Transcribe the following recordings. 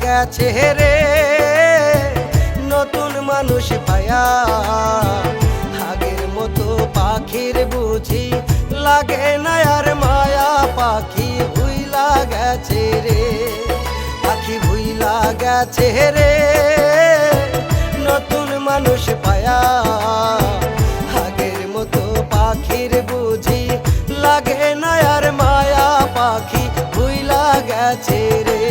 গেছে রে নতুন মানুষ পায়া। আগের মতো পাখির বুঝি লাগে না আর মায়া, পাখি ভুইলা গেছে রে, পাখি ভুইলা গেছে রে নতুন মানুষ পায়া। আগের মতো পাখির বুঝি লাগে না আর মায়া, পাখি ভুইলা গেছে রে।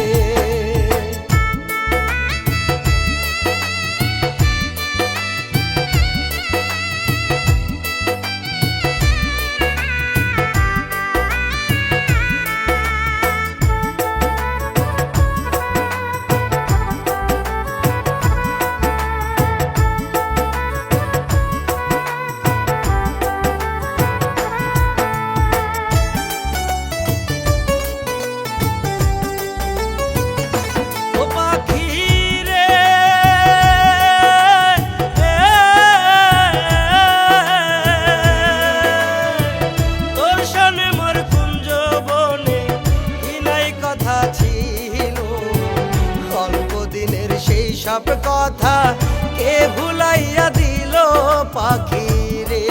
সব কথা কে ভুলাইয়া দিল পাখি রে।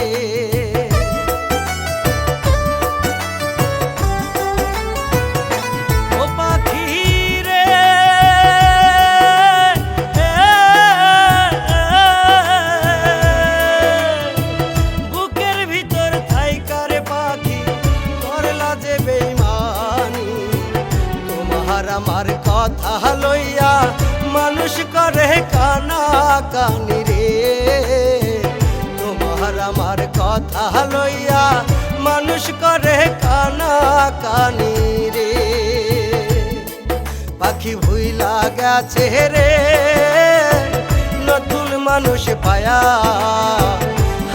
ও পাখি রে বুকের ভিতর থাইকার পাখি করলা যে বেইমানি, তোমার আমার কথা লইয়া মানুষ করে কানা কানি রে। তোমার আমার কথা লইয়া মানুষ করে কানা কানি রে। পাখি ভুইলা গেছে রে নতুন মানুষ পায়া।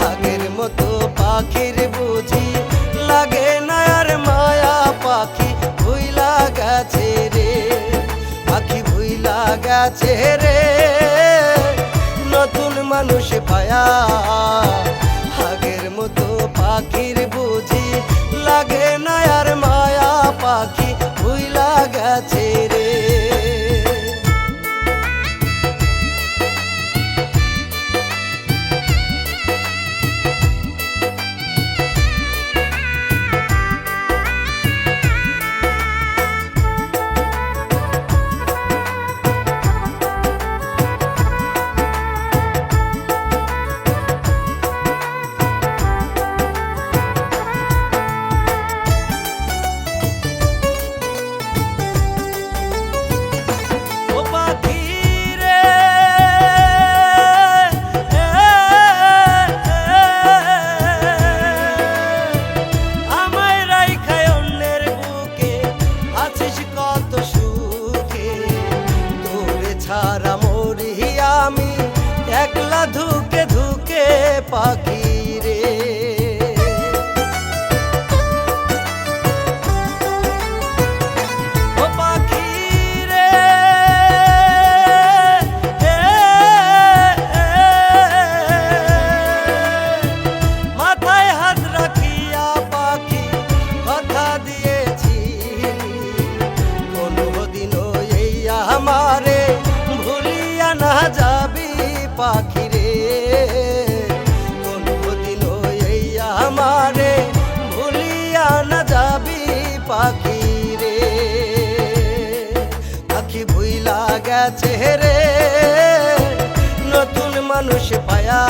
আগের মতো পাখির বুঝি লাগে না আর মায়া, পাখি ভুইলা গেছে রে, পাখি ভুইলা গেছে রে নতুন মানুষ পায়া। আগের মতো পাখির বুঝি লাগে না আর মায়া, পাখি ভুইলা গেছে রে। ছাড়া মরি আমি একলা ধুকে ধুকে পাখি রে। ও পাখি রে মাথায় হাত রাখিয়া পাখি কথা দিয়েছি, কোনদিনও এই আমারে ভুলিয়া না যাবি পাখি রে। কোনদিনও এই আমারে ভুলিয়া না যাবি পাখি রে। পাখি ভুইলা গেছে রে নতুন মানুষ পায়া।